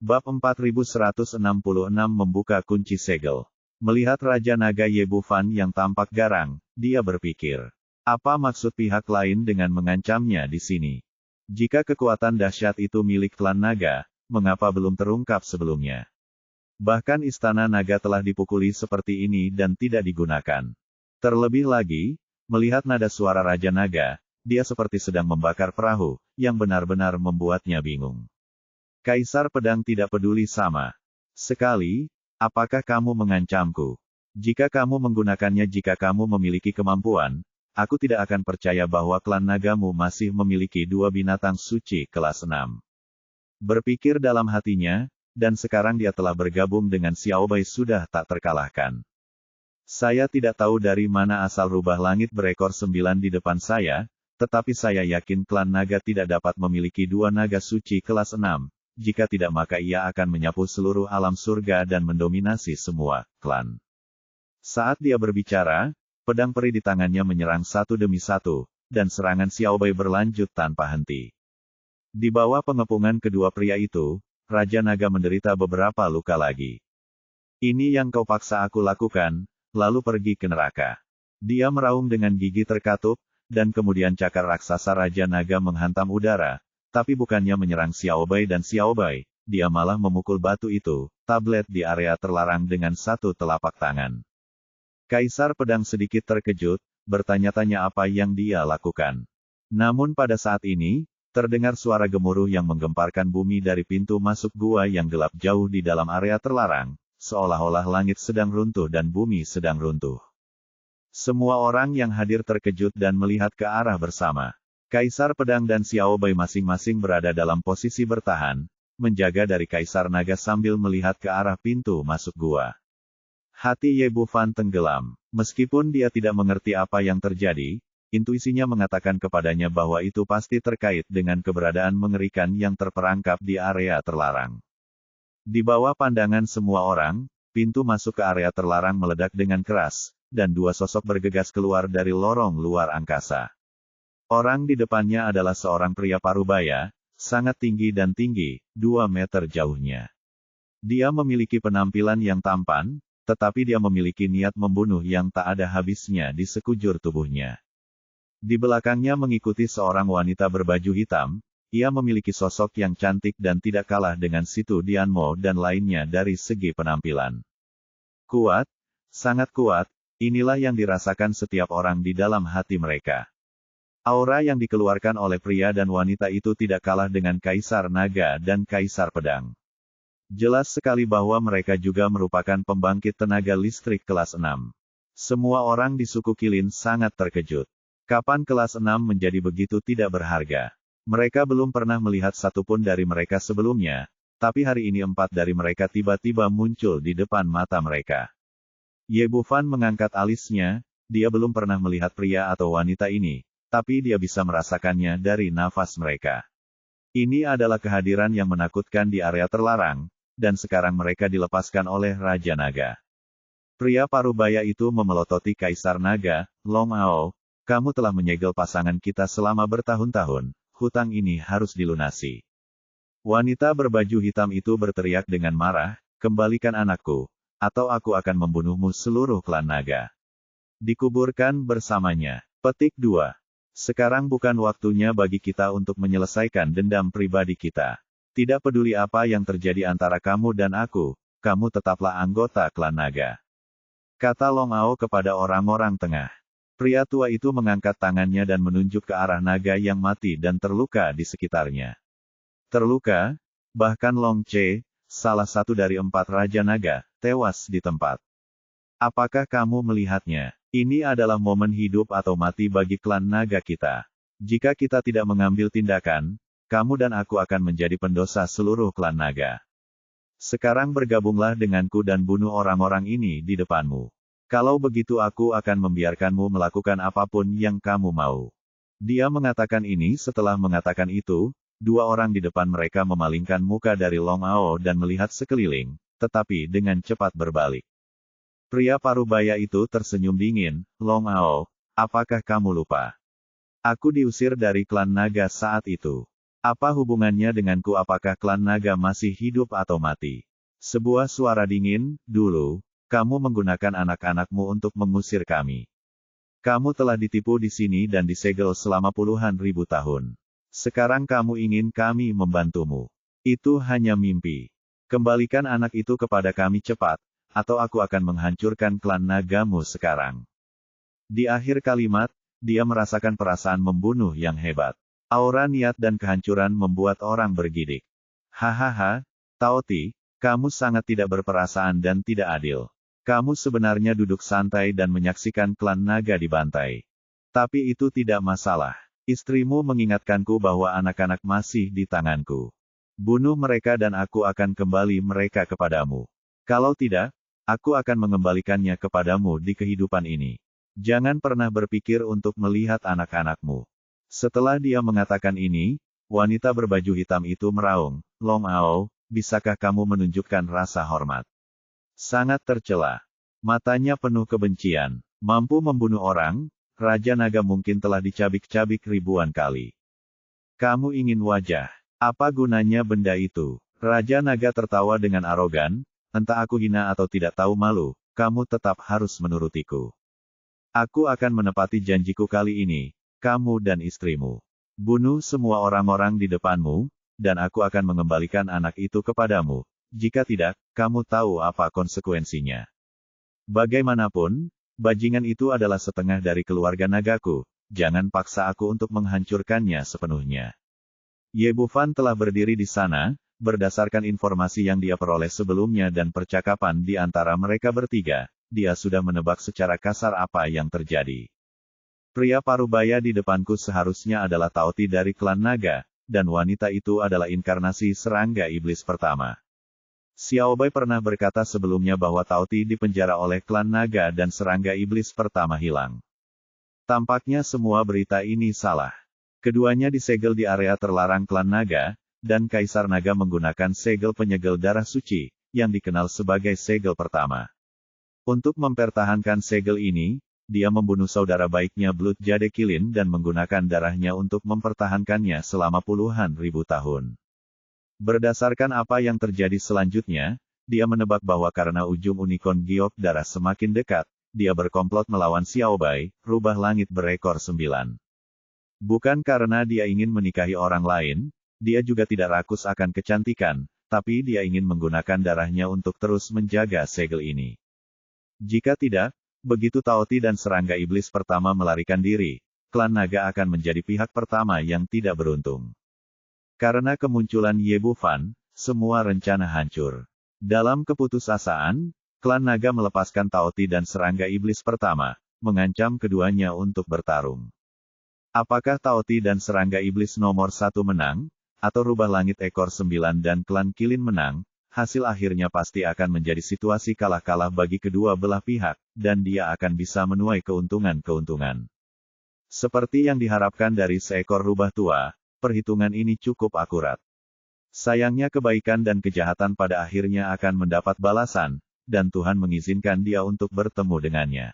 Bab 4166 membuka kunci segel. Melihat Raja Naga Ye Bufan yang tampak garang, dia berpikir, apa maksud pihak lain dengan mengancamnya di sini? Jika kekuatan dahsyat itu milik klan naga, mengapa belum terungkap sebelumnya? Bahkan istana naga telah dipukuli seperti ini dan tidak digunakan. Terlebih lagi, melihat nada suara Raja Naga, dia seperti sedang membakar perahu, yang benar-benar membuatnya bingung. Kaisar Pedang tidak peduli sama sekali, apakah kamu mengancamku? Jika kamu menggunakannya jika kamu memiliki kemampuan, aku tidak akan percaya bahwa klan nagamu masih memiliki dua binatang suci kelas 6. Berpikir dalam hatinya, dan sekarang dia telah bergabung dengan Xiao Bai sudah tak terkalahkan. Saya tidak tahu dari mana asal rubah langit berekor 9 di depan saya, tetapi saya yakin klan naga tidak dapat memiliki dua naga suci kelas 6. Jika tidak maka ia akan menyapu seluruh alam surga dan mendominasi semua klan. Saat dia berbicara, pedang peri di tangannya menyerang satu demi satu, dan serangan Xiao Bai berlanjut tanpa henti. Di bawah pengepungan kedua pria itu, Raja Naga menderita beberapa luka lagi. Ini yang kau paksa aku lakukan, lalu pergi ke neraka. Dia meraung dengan gigi terkatup, dan kemudian cakar raksasa Raja Naga menghantam udara. Tapi bukannya menyerang Xiao Bai dan Xiao Bai, dia malah memukul batu itu, tablet di area terlarang dengan satu telapak tangan. Kaisar Pedang sedikit terkejut, bertanya-tanya apa yang dia lakukan. Namun pada saat ini, terdengar suara gemuruh yang menggemparkan bumi dari pintu masuk gua yang gelap jauh di dalam area terlarang, seolah-olah langit sedang runtuh dan bumi sedang runtuh. Semua orang yang hadir terkejut dan melihat ke arah bersama. Kaisar Pedang dan Xiao Bai masing-masing berada dalam posisi bertahan, menjaga dari Kaisar Naga sambil melihat ke arah pintu masuk gua. Hati Ye Bufan tenggelam. Meskipun dia tidak mengerti apa yang terjadi, intuisinya mengatakan kepadanya bahwa itu pasti terkait dengan keberadaan mengerikan yang terperangkap di area terlarang. Di bawah pandangan semua orang, pintu masuk ke area terlarang meledak dengan keras, dan dua sosok bergegas keluar dari lorong luar angkasa. Orang di depannya adalah seorang pria parubaya, sangat tinggi dan tinggi, 2 meter jauhnya. Dia memiliki penampilan yang tampan, tetapi dia memiliki niat membunuh yang tak ada habisnya di sekujur tubuhnya. Di belakangnya mengikuti seorang wanita berbaju hitam, ia memiliki sosok yang cantik dan tidak kalah dengan Situ Dianmo dan lainnya dari segi penampilan. Kuat, sangat kuat, inilah yang dirasakan setiap orang di dalam hati mereka. Aura yang dikeluarkan oleh pria dan wanita itu tidak kalah dengan Kaisar Naga dan Kaisar Pedang. Jelas sekali bahwa mereka juga merupakan pembangkit tenaga listrik kelas 6. Semua orang di suku Qilin sangat terkejut. Kapan kelas 6 menjadi begitu tidak berharga? Mereka belum pernah melihat satupun dari mereka sebelumnya, tapi hari ini 4 dari mereka tiba-tiba muncul di depan mata mereka. Ye Bufan mengangkat alisnya, dia belum pernah melihat pria atau wanita ini. Tapi dia bisa merasakannya dari nafas mereka. Ini adalah kehadiran yang menakutkan di area terlarang, dan sekarang mereka dilepaskan oleh Raja Naga. Pria parubaya itu memelototi Kaisar Naga, Long Ao, kamu telah menyegel pasangan kita selama bertahun-tahun, hutang ini harus dilunasi. Wanita berbaju hitam itu berteriak dengan marah, kembalikan anakku, atau aku akan membunuhmu seluruh klan naga. Dikuburkan bersamanya. Petik 2. Sekarang bukan waktunya bagi kita untuk menyelesaikan dendam pribadi kita. Tidak peduli apa yang terjadi antara kamu dan aku, kamu tetaplah anggota klan naga. Kata Long Ao kepada orang-orang tengah. Pria tua itu mengangkat tangannya dan menunjuk ke arah naga yang mati dan terluka di sekitarnya. Terluka, bahkan Long Che, salah satu dari 4 Raja Naga, tewas di tempat. Apakah kamu melihatnya? Ini adalah momen hidup atau mati bagi klan naga kita. Jika kita tidak mengambil tindakan, kamu dan aku akan menjadi pendosa seluruh klan naga. Sekarang bergabunglah denganku dan bunuh orang-orang ini di depanmu. Kalau begitu aku akan membiarkanmu melakukan apapun yang kamu mau. Dia mengatakan ini setelah mengatakan itu, 2 orang di depan mereka memalingkan muka dari Long Ao dan melihat sekeliling, tetapi dengan cepat berbalik. Pria parubaya itu tersenyum dingin, Long Ao, apakah kamu lupa? Aku diusir dari klan naga saat itu. Apa hubungannya denganku? Apakah klan naga masih hidup atau mati? Sebuah suara dingin, dulu, kamu menggunakan anak-anakmu untuk mengusir kami. Kamu telah ditipu di sini dan disegel selama puluhan ribu tahun. Sekarang kamu ingin kami membantumu. Itu hanya mimpi. Kembalikan anak itu kepada kami cepat, atau aku akan menghancurkan klan nagamu sekarang. Di akhir kalimat, dia merasakan perasaan membunuh yang hebat. Aura niat dan kehancuran membuat orang bergidik. Hahaha, Taoti, kamu sangat tidak berperasaan dan tidak adil. Kamu sebenarnya duduk santai dan menyaksikan klan naga dibantai. Tapi itu tidak masalah. Istrimu mengingatkanku bahwa anak-anak masih di tanganku. Bunuh mereka dan aku akan kembali mereka kepadamu. Kalau tidak, aku akan mengembalikannya kepadamu di kehidupan ini. Jangan pernah berpikir untuk melihat anak-anakmu. Setelah dia mengatakan ini, wanita berbaju hitam itu meraung, Long Ao, bisakah kamu menunjukkan rasa hormat? Sangat tercela. Matanya penuh kebencian. Mampu membunuh orang, Raja Naga mungkin telah dicabik-cabik ribuan kali. Kamu ingin wajah. Apa gunanya benda itu? Raja Naga tertawa dengan arogan, entah aku hina atau tidak tahu malu, kamu tetap harus menurutiku. Aku akan menepati janjiku kali ini, kamu dan istrimu. Bunuh semua orang-orang di depanmu, dan aku akan mengembalikan anak itu kepadamu. Jika tidak, kamu tahu apa konsekuensinya. Bagaimanapun, bajingan itu adalah setengah dari keluarga nagaku, jangan paksa aku untuk menghancurkannya sepenuhnya. Ye Bufan telah berdiri di sana, berdasarkan informasi yang dia peroleh sebelumnya dan percakapan di antara mereka bertiga, dia sudah menebak secara kasar apa yang terjadi. Pria parubaya di depanku seharusnya adalah Taoti dari klan naga, dan wanita itu adalah inkarnasi serangga iblis pertama. Xiaobai pernah berkata sebelumnya bahwa Taoti dipenjara oleh klan naga dan serangga iblis pertama hilang. Tampaknya semua berita ini salah. Keduanya disegel di area terlarang klan naga, dan Kaisar Naga menggunakan segel penyegel darah suci, yang dikenal sebagai segel pertama. Untuk mempertahankan segel ini, dia membunuh saudara baiknya Blood Jade Kilin dan menggunakan darahnya untuk mempertahankannya selama puluhan ribu tahun. Berdasarkan apa yang terjadi selanjutnya, dia menebak bahwa karena ujung unicorn giok darah semakin dekat, dia berkomplot melawan Xiaobai, rubah langit berekor 9. Bukan karena dia ingin menikahi orang lain, dia juga tidak rakus akan kecantikan, tapi dia ingin menggunakan darahnya untuk terus menjaga segel ini. Jika tidak, begitu Taoti dan serangga iblis pertama melarikan diri, klan naga akan menjadi pihak pertama yang tidak beruntung. Karena kemunculan Ye Bufan, semua rencana hancur. Dalam keputusasaan, klan naga melepaskan Taoti dan serangga iblis pertama, mengancam keduanya untuk bertarung. Apakah Taoti dan serangga iblis nomor 1 menang, atau rubah langit ekor 9 dan klan Kilin menang, hasil akhirnya pasti akan menjadi situasi kalah-kalah bagi kedua belah pihak, dan dia akan bisa menuai keuntungan-keuntungan. Seperti yang diharapkan dari seekor rubah tua, perhitungan ini cukup akurat. Sayangnya kebaikan dan kejahatan pada akhirnya akan mendapat balasan, dan Tuhan mengizinkan dia untuk bertemu dengannya.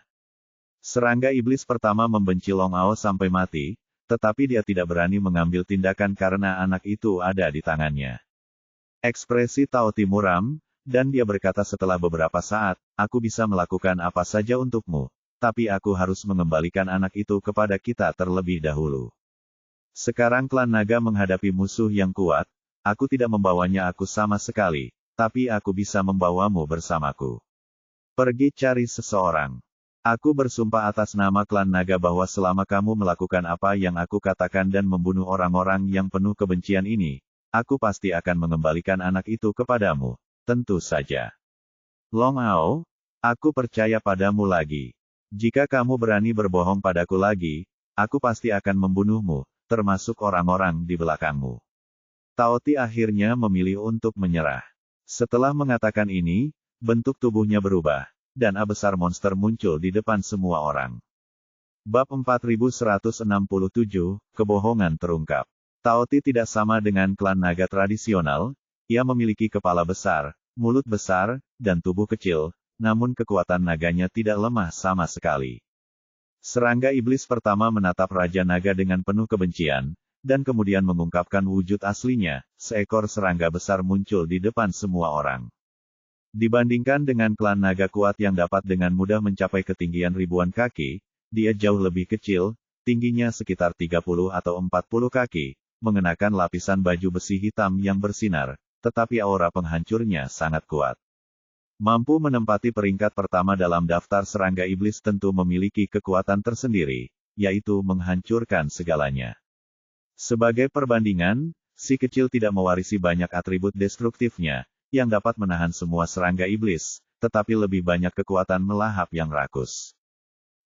Serangga iblis pertama membenci Long Ao sampai mati, tetapi dia tidak berani mengambil tindakan karena anak itu ada di tangannya. Ekspresi Taoti muram, dan dia berkata setelah beberapa saat, aku bisa melakukan apa saja untukmu, tapi aku harus mengembalikan anak itu kepada kita terlebih dahulu. Sekarang klan naga menghadapi musuh yang kuat, aku tidak membawanya aku sama sekali, tapi aku bisa membawamu bersamaku. Pergi cari seseorang. Aku bersumpah atas nama klan naga bahwa selama kamu melakukan apa yang aku katakan dan membunuh orang-orang yang penuh kebencian ini, aku pasti akan mengembalikan anak itu kepadamu, tentu saja. Long Ao, aku percaya padamu lagi. Jika kamu berani berbohong padaku lagi, aku pasti akan membunuhmu, termasuk orang-orang di belakangmu. Taoti akhirnya memilih untuk menyerah. Setelah mengatakan ini, bentuk tubuhnya berubah, dan A besar monster muncul di depan semua orang. Bab 4167, Kebohongan terungkap. Taoti tidak sama dengan klan naga tradisional, ia memiliki kepala besar, mulut besar, dan tubuh kecil, namun kekuatan naganya tidak lemah sama sekali. Serangga iblis pertama menatap Raja Naga dengan penuh kebencian, dan kemudian mengungkapkan wujud aslinya, seekor serangga besar muncul di depan semua orang. Dibandingkan dengan klan naga kuat yang dapat dengan mudah mencapai ketinggian ribuan kaki, dia jauh lebih kecil, tingginya sekitar 30 atau 40 kaki, mengenakan lapisan baju besi hitam yang bersinar, tetapi aura penghancurnya sangat kuat. Mampu menempati peringkat pertama dalam daftar serangga iblis tentu memiliki kekuatan tersendiri, yaitu menghancurkan segalanya. Sebagai perbandingan, si kecil tidak mewarisi banyak atribut destruktifnya, yang dapat menahan semua serangga iblis, tetapi lebih banyak kekuatan melahap yang rakus.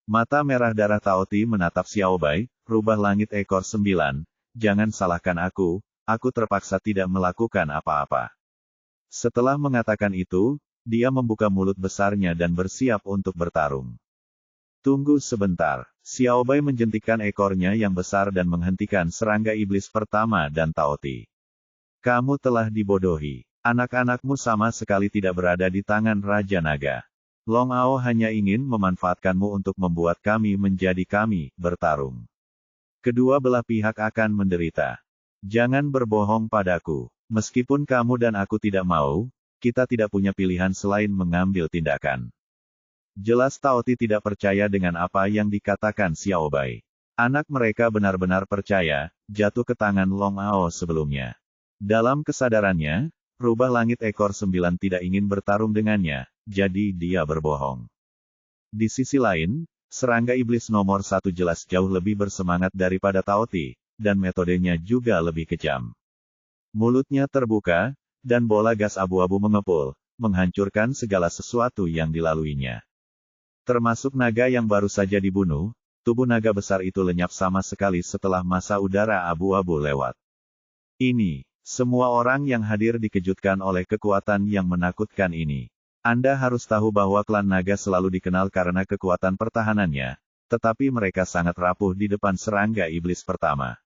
Mata merah darah Taoti menatap Xiaobai, rubah langit ekor 9, jangan salahkan aku terpaksa tidak melakukan apa-apa. Setelah mengatakan itu, dia membuka mulut besarnya dan bersiap untuk bertarung. Tunggu sebentar, Xiaobai menjentikkan ekornya yang besar dan menghentikan serangga iblis pertama dan Taoti. Kamu telah dibodohi. Anak-anakmu sama sekali tidak berada di tangan Raja Naga. Long Ao hanya ingin memanfaatkanmu untuk membuat kami menjadi kami, bertarung. Kedua belah pihak akan menderita. Jangan berbohong padaku. Meskipun kamu dan aku tidak mau, kita tidak punya pilihan selain mengambil tindakan. Jelas Taoti tidak percaya dengan apa yang dikatakan Xiaobai. Anak mereka benar-benar percaya, jatuh ke tangan Long Ao sebelumnya. Dalam kesadarannya, rubah langit ekor 9 tidak ingin bertarung dengannya, jadi dia berbohong. Di sisi lain, serangga iblis nomor 1 jelas jauh lebih bersemangat daripada Taoti, dan metodenya juga lebih kejam. Mulutnya terbuka, dan bola gas abu-abu mengepul, menghancurkan segala sesuatu yang dilaluinya. Termasuk naga yang baru saja dibunuh, tubuh naga besar itu lenyap sama sekali setelah masa udara abu-abu lewat. Ini, semua orang yang hadir dikejutkan oleh kekuatan yang menakutkan ini. Anda harus tahu bahwa klan naga selalu dikenal karena kekuatan pertahanannya, tetapi mereka sangat rapuh di depan serangga iblis pertama.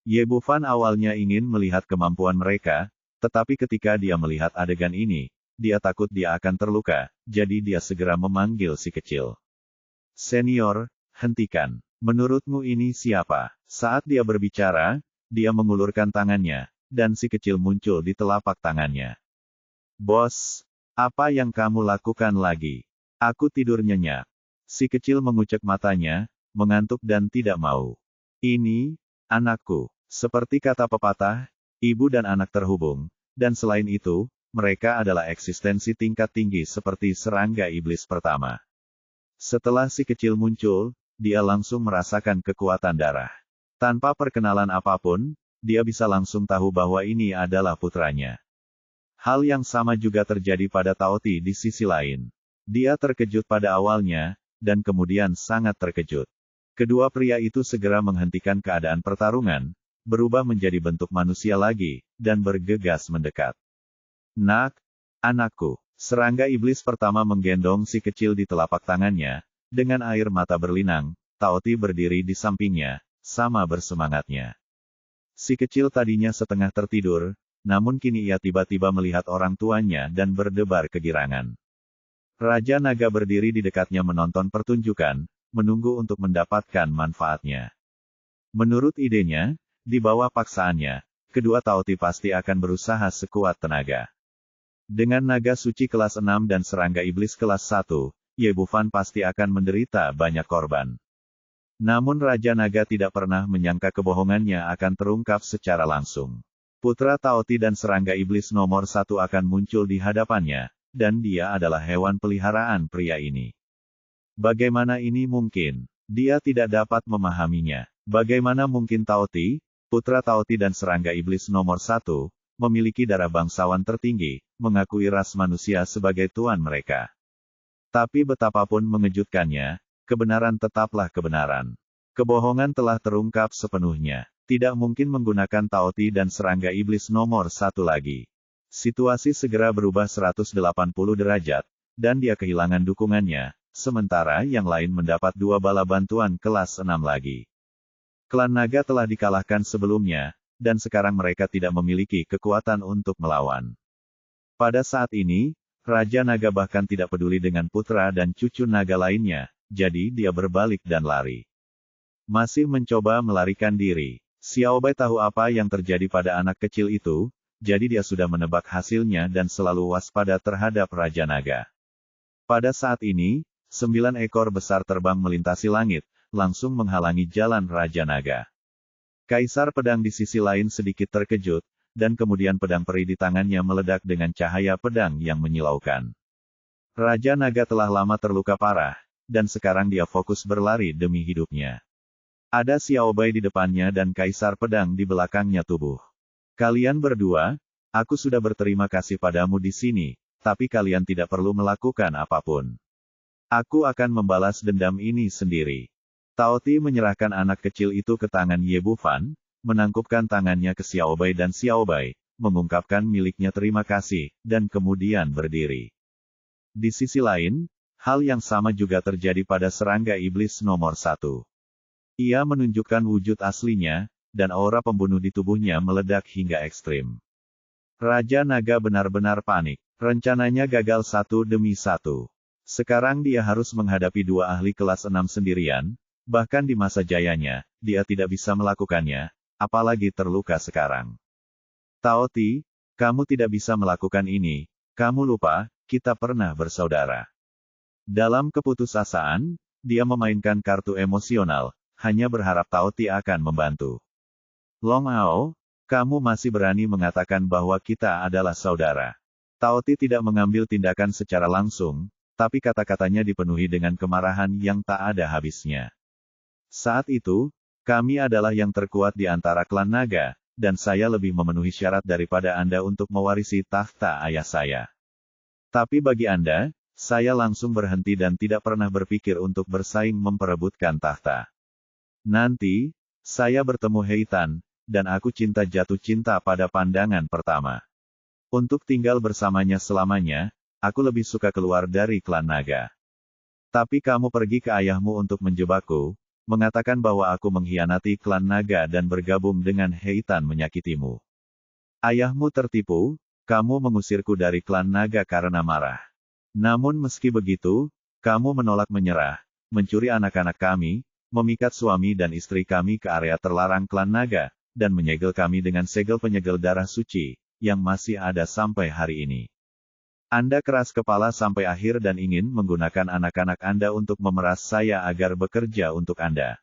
Ye Bufan awalnya ingin melihat kemampuan mereka, tetapi ketika dia melihat adegan ini, dia takut dia akan terluka, jadi dia segera memanggil si kecil. Senior, hentikan. Menurutmu ini siapa? Saat dia berbicara, dia mengulurkan tangannya, dan si kecil muncul di telapak tangannya. Bos, apa yang kamu lakukan lagi? Aku tidur nyenyak. Si kecil mengucek matanya, mengantuk dan tidak mau. Ini, anakku. Seperti kata pepatah, ibu dan anak terhubung, dan selain itu, mereka adalah eksistensi tingkat tinggi seperti serangga iblis pertama. Setelah si kecil muncul, dia langsung merasakan kekuatan darah. Tanpa perkenalan apapun, dia bisa langsung tahu bahwa ini adalah putranya. Hal yang sama juga terjadi pada Taoti di sisi lain. Dia terkejut pada awalnya, dan kemudian sangat terkejut. Kedua pria itu segera menghentikan keadaan pertarungan, berubah menjadi bentuk manusia lagi, dan bergegas mendekat. Nak, anakku, serangga iblis pertama menggendong si kecil di telapak tangannya, dengan air mata berlinang, Taoti berdiri di sampingnya, sama bersemangatnya. Si kecil tadinya setengah tertidur, namun kini ia tiba-tiba melihat orang tuanya dan berdebar kegirangan. Raja Naga berdiri di dekatnya menonton pertunjukan, menunggu untuk mendapatkan manfaatnya. Menurut idenya, di bawah paksaannya, kedua Taoti pasti akan berusaha sekuat tenaga. Dengan naga suci kelas 6 dan serangga iblis kelas 1, Ye Bufan pasti akan menderita banyak korban. Namun Raja Naga tidak pernah menyangka kebohongannya akan terungkap secara langsung. Putra Taoti dan serangga iblis nomor 1 akan muncul di hadapannya, dan dia adalah hewan peliharaan pria ini. Bagaimana ini mungkin? Dia tidak dapat memahaminya. Bagaimana mungkin Taoti, putra Taoti dan serangga iblis nomor 1, memiliki darah bangsawan tertinggi, mengakui ras manusia sebagai tuan mereka. Tapi betapapun mengejutkannya, kebenaran tetaplah kebenaran. Kebohongan telah terungkap sepenuhnya. Tidak mungkin menggunakan Taoti dan serangga iblis nomor 1 lagi. Situasi segera berubah 180 derajat, dan dia kehilangan dukungannya, sementara yang lain mendapat 2 bala bantuan kelas 6 lagi. Klan Naga telah dikalahkan sebelumnya, dan sekarang mereka tidak memiliki kekuatan untuk melawan. Pada saat ini, Raja Naga bahkan tidak peduli dengan putra dan cucu naga lainnya, jadi dia berbalik dan lari. Masih mencoba melarikan diri. Xiaobai tahu apa yang terjadi pada anak kecil itu, jadi dia sudah menebak hasilnya dan selalu waspada terhadap Raja Naga. Pada saat ini, 9 ekor besar terbang melintasi langit, langsung menghalangi jalan Raja Naga. Kaisar Pedang di sisi lain sedikit terkejut, dan kemudian pedang peri di tangannya meledak dengan cahaya pedang yang menyilaukan. Raja Naga telah lama terluka parah, dan sekarang dia fokus berlari demi hidupnya. Ada Xiaobai di depannya dan Kaisar Pedang di belakangnya tubuh. Kalian berdua, aku sudah berterima kasih padamu di sini, tapi kalian tidak perlu melakukan apapun. Aku akan membalas dendam ini sendiri. Tao Ti menyerahkan anak kecil itu ke tangan Ye Bufan, menangkupkan tangannya ke Xiaobai dan Xiaobai, mengungkapkan miliknya terima kasih, dan kemudian berdiri. Di sisi lain, hal yang sama juga terjadi pada serangga iblis nomor 1. Ia menunjukkan wujud aslinya, dan aura pembunuh di tubuhnya meledak hingga ekstrim. Raja Naga benar-benar panik. Rencananya gagal satu demi satu. Sekarang dia harus menghadapi 2 ahli kelas 6 sendirian, bahkan di masa jayanya, dia tidak bisa melakukannya, apalagi terluka sekarang. Tao Ti, kamu tidak bisa melakukan ini, kamu lupa, kita pernah bersaudara. Dalam keputusasaan, dia memainkan kartu emosional, hanya berharap Tao Ti akan membantu. Long Ao, kamu masih berani mengatakan bahwa kita adalah saudara. Tao Ti tidak mengambil tindakan secara langsung, tapi kata-katanya dipenuhi dengan kemarahan yang tak ada habisnya. Saat itu, kami adalah yang terkuat di antara klan naga, dan saya lebih memenuhi syarat daripada Anda untuk mewarisi takhta ayah saya. Tapi bagi Anda, saya langsung berhenti dan tidak pernah berpikir untuk bersaing memperebutkan takhta. Nanti, saya bertemu Heitan, dan aku jatuh cinta pada pandangan pertama. Untuk tinggal bersamanya selamanya, aku lebih suka keluar dari klan naga. Tapi kamu pergi ke ayahmu untuk menjebakku, mengatakan bahwa aku mengkhianati klan naga dan bergabung dengan Heitan menyakitimu. Ayahmu tertipu, kamu mengusirku dari klan naga karena marah. Namun meski begitu, kamu menolak menyerah, mencuri anak-anak kami, memikat suami dan istri kami ke area terlarang klan naga, dan menyegel kami dengan segel penyegel darah suci, yang masih ada sampai hari ini. Anda keras kepala sampai akhir dan ingin menggunakan anak-anak Anda untuk memeras saya agar bekerja untuk Anda.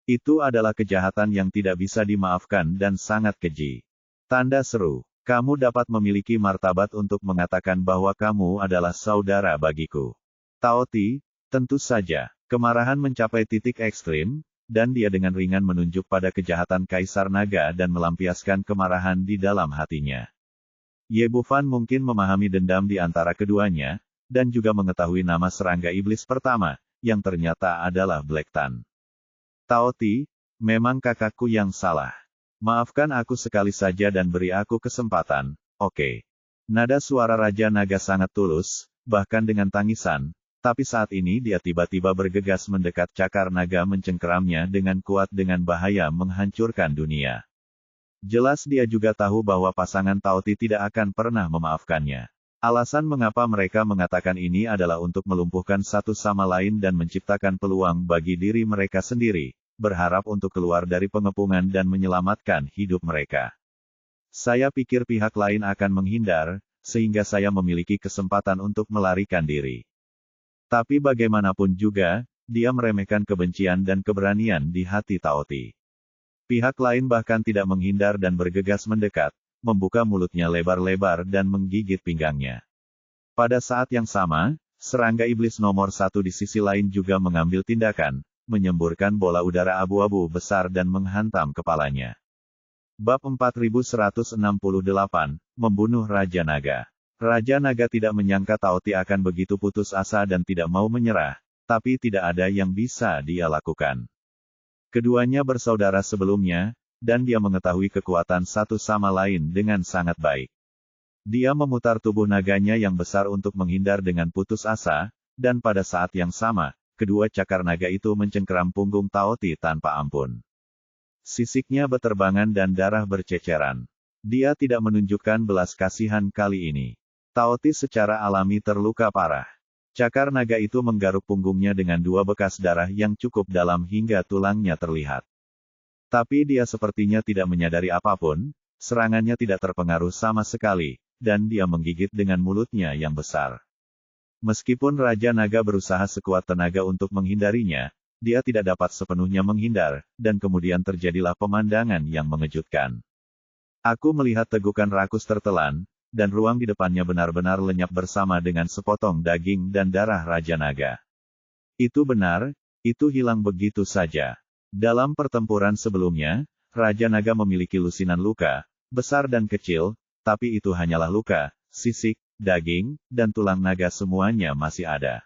Itu adalah kejahatan yang tidak bisa dimaafkan dan sangat keji. Tanda seru. Kamu dapat memiliki martabat untuk mengatakan bahwa kamu adalah saudara bagiku. Tao Ti, tentu saja. Kemarahan mencapai titik ekstrim, dan dia dengan ringan menunjuk pada kejahatan Kaisar Naga dan melampiaskan kemarahan di dalam hatinya. Ye Bufan mungkin memahami dendam di antara keduanya, dan juga mengetahui nama serangga iblis pertama, yang ternyata adalah Black Tan. Tao Ti, memang kakakku yang salah. Maafkan aku sekali saja dan beri aku kesempatan, oke. Nada suara Raja Naga sangat tulus, bahkan dengan tangisan. Tapi saat ini dia tiba-tiba bergegas mendekat cakar naga mencengkeramnya dengan kuat dengan bahaya menghancurkan dunia. Jelas dia juga tahu bahwa pasangan Tao Ti tidak akan pernah memaafkannya. Alasan mengapa mereka mengatakan ini adalah untuk melumpuhkan satu sama lain dan menciptakan peluang bagi diri mereka sendiri, berharap untuk keluar dari pengepungan dan menyelamatkan hidup mereka. Saya pikir pihak lain akan menghindar, sehingga saya memiliki kesempatan untuk melarikan diri. Tapi bagaimanapun juga, dia meremehkan kebencian dan keberanian di hati Tao Ti. Pihak lain bahkan tidak menghindar dan bergegas mendekat, membuka mulutnya lebar-lebar dan menggigit pinggangnya. Pada saat yang sama, serangga iblis nomor 1 di sisi lain juga mengambil tindakan, menyemburkan bola udara abu-abu besar dan menghantam kepalanya. Bab 4168, Membunuh Raja Naga. Raja Naga tidak menyangka Tao Ti akan begitu putus asa dan tidak mau menyerah, tapi tidak ada yang bisa dia lakukan. Keduanya bersaudara sebelumnya, dan dia mengetahui kekuatan satu sama lain dengan sangat baik. Dia memutar tubuh naganya yang besar untuk menghindar dengan putus asa, dan pada saat yang sama, kedua cakar naga itu mencengkeram punggung Tao Ti tanpa ampun. Sisiknya beterbangan dan darah berceceran. Dia tidak menunjukkan belas kasihan kali ini. Tao Ti secara alami terluka parah. Cakar naga itu menggaruk punggungnya dengan 2 bekas darah yang cukup dalam hingga tulangnya terlihat. Tapi dia sepertinya tidak menyadari apapun, serangannya tidak terpengaruh sama sekali, dan dia menggigit dengan mulutnya yang besar. Meskipun Raja Naga berusaha sekuat tenaga untuk menghindarinya, dia tidak dapat sepenuhnya menghindar, dan kemudian terjadilah pemandangan yang mengejutkan. Aku melihat tegukan rakus tertelan, dan ruang di depannya benar-benar lenyap bersama dengan sepotong daging dan darah Raja Naga. Itu benar, itu hilang begitu saja. Dalam pertempuran sebelumnya, Raja Naga memiliki lusinan luka, besar dan kecil, tapi itu hanyalah luka, sisik, daging, dan tulang naga semuanya masih ada.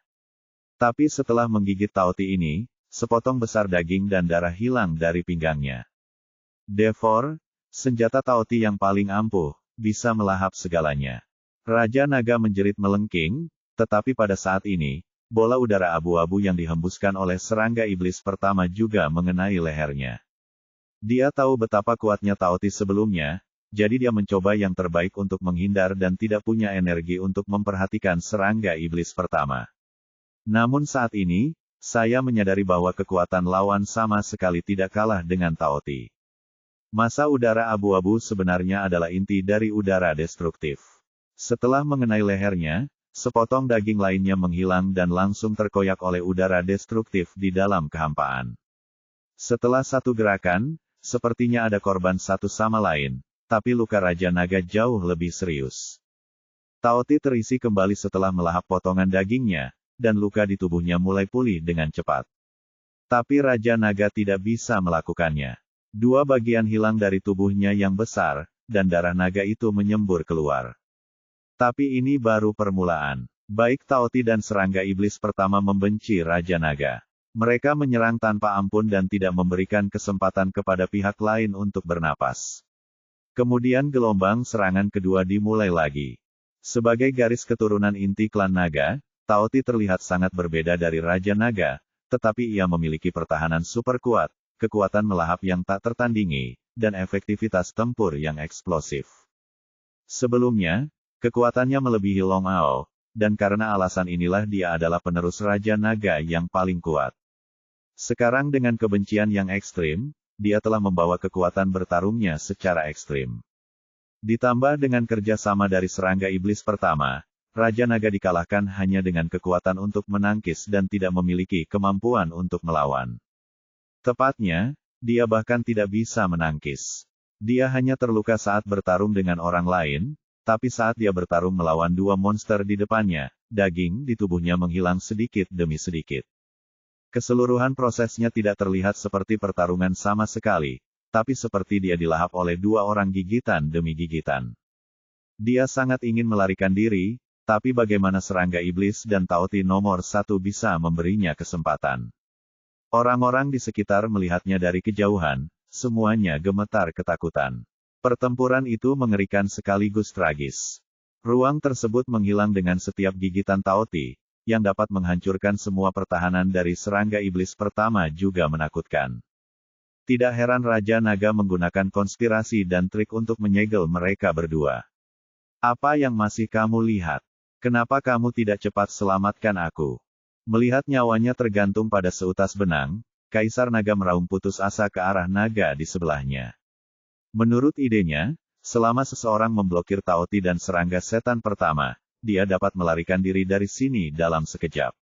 Tapi setelah menggigit Taoti ini, sepotong besar daging dan darah hilang dari pinggangnya. Devor, senjata Taoti yang paling ampuh, bisa melahap segalanya. Raja Naga menjerit melengking, tetapi pada saat ini, bola udara abu-abu yang dihembuskan oleh serangga iblis pertama juga mengenai lehernya. Dia tahu betapa kuatnya Taoti sebelumnya, jadi dia mencoba yang terbaik untuk menghindar dan tidak punya energi untuk memperhatikan serangga iblis pertama. Namun saat ini, saya menyadari bahwa kekuatan lawan sama sekali tidak kalah dengan Taoti. Massa udara abu-abu sebenarnya adalah inti dari udara destruktif. Setelah mengenai lehernya, sepotong daging lainnya menghilang dan langsung terkoyak oleh udara destruktif di dalam kehampaan. Setelah satu gerakan, sepertinya ada korban satu sama lain, tapi luka Raja Naga jauh lebih serius. Taoti terisi kembali setelah melahap potongan dagingnya, dan luka di tubuhnya mulai pulih dengan cepat. Tapi Raja Naga tidak bisa melakukannya. Dua bagian hilang dari tubuhnya yang besar, dan darah naga itu menyembur keluar. Tapi ini baru permulaan. Baik Taoti dan serangga iblis pertama membenci Raja Naga. Mereka menyerang tanpa ampun dan tidak memberikan kesempatan kepada pihak lain untuk bernapas. Kemudian gelombang serangan kedua dimulai lagi. Sebagai garis keturunan inti klan naga, Taoti terlihat sangat berbeda dari Raja Naga, tetapi ia memiliki pertahanan super kuat, kekuatan melahap yang tak tertandingi, dan efektivitas tempur yang eksplosif. Sebelumnya, kekuatannya melebihi Long Ao, dan karena alasan inilah dia adalah penerus Raja Naga yang paling kuat. Sekarang dengan kebencian yang ekstrim, dia telah membawa kekuatan bertarungnya secara ekstrim. Ditambah dengan kerjasama dari serangga iblis pertama, Raja Naga dikalahkan hanya dengan kekuatan untuk menangkis dan tidak memiliki kemampuan untuk melawan. Tepatnya, dia bahkan tidak bisa menangkis. Dia hanya terluka saat bertarung dengan orang lain, tapi saat dia bertarung melawan dua monster di depannya, daging di tubuhnya menghilang sedikit demi sedikit. Keseluruhan prosesnya tidak terlihat seperti pertarungan sama sekali, tapi seperti dia dilahap oleh dua orang gigitan demi gigitan. Dia sangat ingin melarikan diri, tapi bagaimana serangga iblis dan Taoti nomor satu bisa memberinya kesempatan. Orang-orang di sekitar melihatnya dari kejauhan, semuanya gemetar ketakutan. Pertempuran itu mengerikan sekaligus tragis. Ruang tersebut menghilang dengan setiap gigitan Taoti, yang dapat menghancurkan semua pertahanan dari serangga iblis pertama juga menakutkan. Tidak heran Raja Naga menggunakan konspirasi dan trik untuk menyegel mereka berdua. Apa yang masih kamu lihat? Kenapa kamu tidak cepat selamatkan aku? Melihat nyawanya tergantung pada seutas benang, Kaisar Naga meraung putus asa ke arah naga di sebelahnya. Menurut idenya, selama seseorang memblokir Taoti dan serangga setan pertama, dia dapat melarikan diri dari sini dalam sekejap.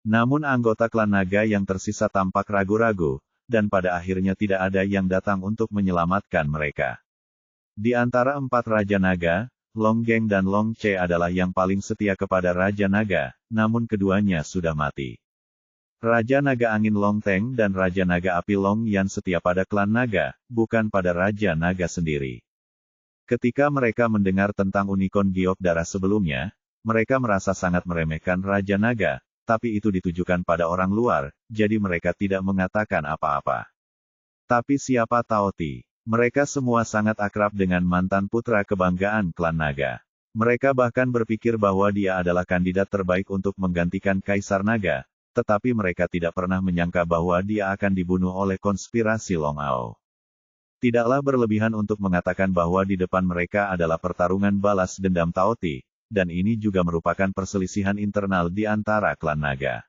Namun anggota klan naga yang tersisa tampak ragu-ragu, dan pada akhirnya tidak ada yang datang untuk menyelamatkan mereka. Di antara empat Raja Naga, Long Geng dan Long Che adalah yang paling setia kepada Raja Naga, namun keduanya sudah mati. Raja Naga Angin Long Teng dan Raja Naga Api Long Yan setia pada klan naga, bukan pada Raja Naga sendiri. Ketika mereka mendengar tentang Unicorn Giok darah sebelumnya, mereka merasa sangat meremehkan Raja Naga, tapi itu ditujukan pada orang luar, jadi mereka tidak mengatakan apa-apa. Tapi siapa Taoti? Mereka semua sangat akrab dengan mantan putra kebanggaan klan naga. Mereka bahkan berpikir bahwa dia adalah kandidat terbaik untuk menggantikan Kaisar Naga, tetapi mereka tidak pernah menyangka bahwa dia akan dibunuh oleh konspirasi Long Ao. Tidaklah berlebihan untuk mengatakan bahwa di depan mereka adalah pertarungan balas dendam Taoti, dan ini juga merupakan perselisihan internal di antara klan naga.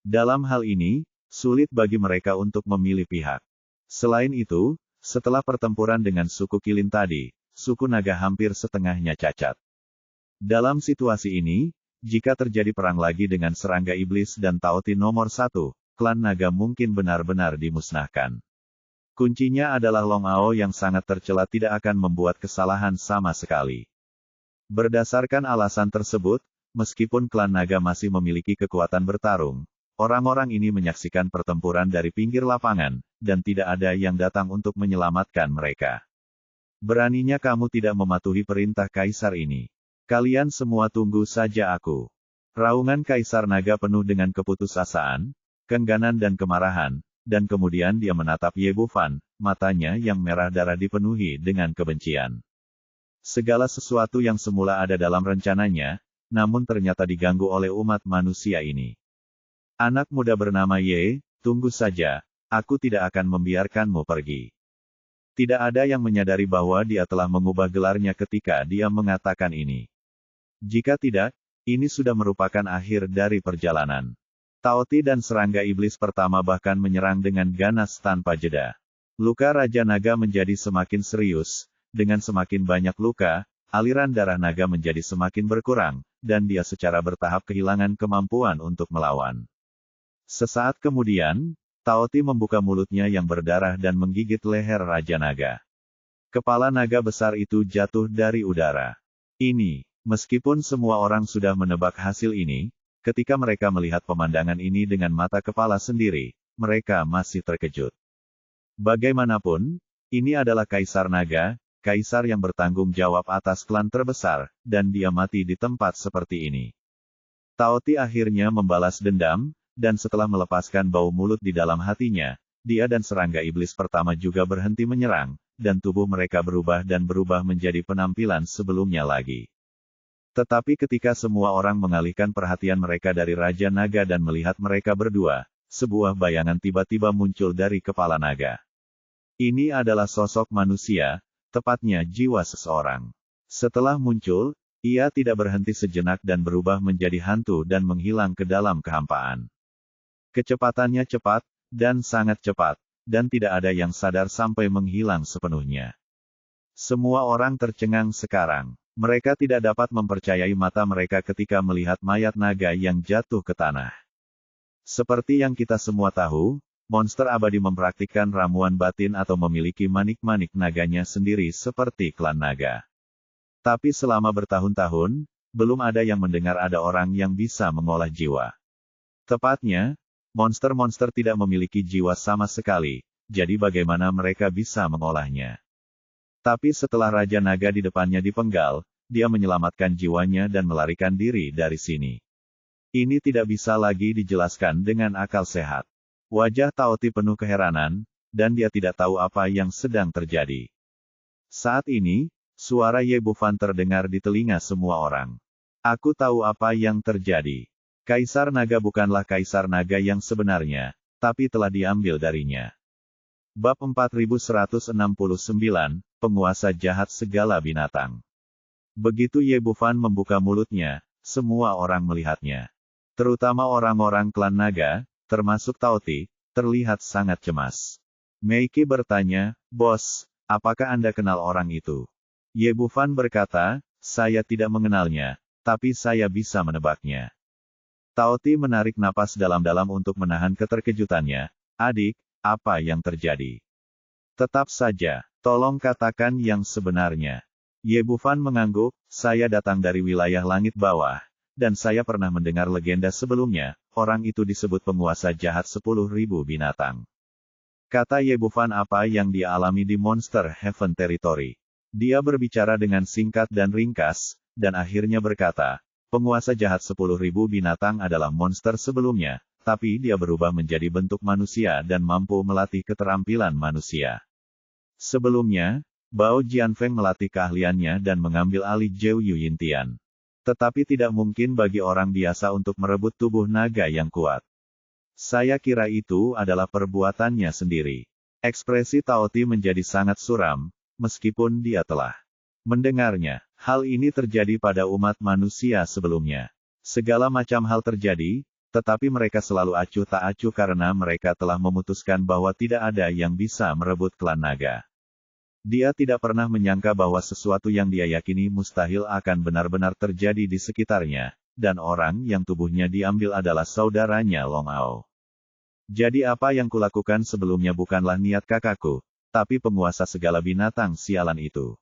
Dalam hal ini, sulit bagi mereka untuk memilih pihak. Selain itu, setelah pertempuran dengan suku Kilin tadi, suku naga hampir setengahnya cacat. Dalam situasi ini, jika terjadi perang lagi dengan serangga iblis dan Taoti nomor 1, klan naga mungkin benar-benar dimusnahkan. Kuncinya adalah Long Ao yang sangat tercela tidak akan membuat kesalahan sama sekali. Berdasarkan alasan tersebut, meskipun klan naga masih memiliki kekuatan bertarung, orang-orang ini menyaksikan pertempuran dari pinggir lapangan, dan tidak ada yang datang untuk menyelamatkan mereka. Beraninya kamu tidak mematuhi perintah Kaisar ini. Kalian semua tunggu saja aku. Raungan Kaisar Naga penuh dengan keputusasaan, keengganan dan kemarahan, dan kemudian dia menatap Ye Bufan, matanya yang merah darah dipenuhi dengan kebencian. Segala sesuatu yang semula ada dalam rencananya, namun ternyata diganggu oleh umat manusia ini. Anak muda bernama Ye, tunggu saja, aku tidak akan membiarkanmu pergi. Tidak ada yang menyadari bahwa dia telah mengubah gelarnya ketika dia mengatakan ini. Jika tidak, ini sudah merupakan akhir dari perjalanan. Taoti dan serangga iblis pertama bahkan menyerang dengan ganas tanpa jeda. Luka Raja Naga menjadi semakin serius, dengan semakin banyak luka, aliran darah naga menjadi semakin berkurang, dan dia secara bertahap kehilangan kemampuan untuk melawan. Sesaat kemudian, Taoti membuka mulutnya yang berdarah dan menggigit leher Raja Naga. Kepala naga besar itu jatuh dari udara. Ini, meskipun semua orang sudah menebak hasil ini, ketika mereka melihat pemandangan ini dengan mata kepala sendiri, mereka masih terkejut. Bagaimanapun, ini adalah Kaisar Naga, Kaisar yang bertanggung jawab atas klan terbesar, dan dia mati di tempat seperti ini. Taoti akhirnya membalas dendam, dan setelah melepaskan bau mulut di dalam hatinya, dia dan serangga iblis pertama juga berhenti menyerang, dan tubuh mereka berubah menjadi penampilan sebelumnya lagi. Tetapi ketika semua orang mengalihkan perhatian mereka dari Raja Naga dan melihat mereka berdua, sebuah bayangan tiba-tiba muncul dari kepala naga. Ini adalah sosok manusia, tepatnya jiwa seseorang. Setelah muncul, ia tidak berhenti sejenak dan berubah menjadi hantu dan menghilang ke dalam kehampaan. Kecepatannya cepat, dan sangat cepat, dan tidak ada yang sadar sampai menghilang sepenuhnya. Semua orang tercengang sekarang. Mereka tidak dapat mempercayai mata mereka ketika melihat mayat naga yang jatuh ke tanah. Seperti yang kita semua tahu, monster abadi mempraktikkan ramuan batin atau memiliki manik-manik naganya sendiri seperti klan naga. Tapi selama bertahun-tahun, belum ada yang mendengar ada orang yang bisa mengolah jiwa. Tepatnya, monster-monster tidak memiliki jiwa sama sekali, jadi bagaimana mereka bisa mengolahnya? Tapi setelah Raja Naga di depannya dipenggal, dia menyelamatkan jiwanya dan melarikan diri dari sini. Ini tidak bisa lagi dijelaskan dengan akal sehat. Wajah Taoti penuh keheranan, dan dia tidak tahu apa yang sedang terjadi. Saat ini, suara Ye Bufan terdengar di telinga semua orang. Aku tahu apa yang terjadi. Kaisar Naga bukanlah Kaisar Naga yang sebenarnya, tapi telah diambil darinya. Bab 4169, Penguasa Jahat Segala Binatang. Begitu Ye Bufan membuka mulutnya, semua orang melihatnya. Terutama orang-orang klan naga, termasuk Taoti, terlihat sangat cemas. Meiki bertanya, "Bos, apakah Anda kenal orang itu?" Ye Bufan berkata, "Saya tidak mengenalnya, tapi saya bisa menebaknya." Taoti menarik napas dalam-dalam untuk menahan keterkejutannya. "Adik, apa yang terjadi? Tetap saja, tolong katakan yang sebenarnya." Ye Bufan mengangguk, "Saya datang dari wilayah langit bawah, dan saya pernah mendengar legenda sebelumnya, orang itu disebut penguasa jahat 10.000 binatang." Kata Ye Bufan apa yang dia alami di Monster Heaven Territory. Dia berbicara dengan singkat dan ringkas, dan akhirnya berkata, penguasa jahat 10.000 binatang adalah monster sebelumnya, tapi dia berubah menjadi bentuk manusia dan mampu melatih keterampilan manusia. Sebelumnya, Bao Jianfeng melatih keahliannya dan mengambil alih Zhou Yuyintian. Tetapi tidak mungkin bagi orang biasa untuk merebut tubuh naga yang kuat. Saya kira itu adalah perbuatannya sendiri. Ekspresi Taoti menjadi sangat suram, meskipun dia telah mendengarnya. Hal ini terjadi pada umat manusia sebelumnya. Segala macam hal terjadi, tetapi mereka selalu acuh tak acuh karena mereka telah memutuskan bahwa tidak ada yang bisa merebut klan naga. Dia tidak pernah menyangka bahwa sesuatu yang dia yakini mustahil akan benar-benar terjadi di sekitarnya, dan orang yang tubuhnya diambil adalah saudaranya Long Ao. Jadi apa yang kulakukan sebelumnya bukanlah niat kakakku, tapi penguasa segala binatang sialan itu.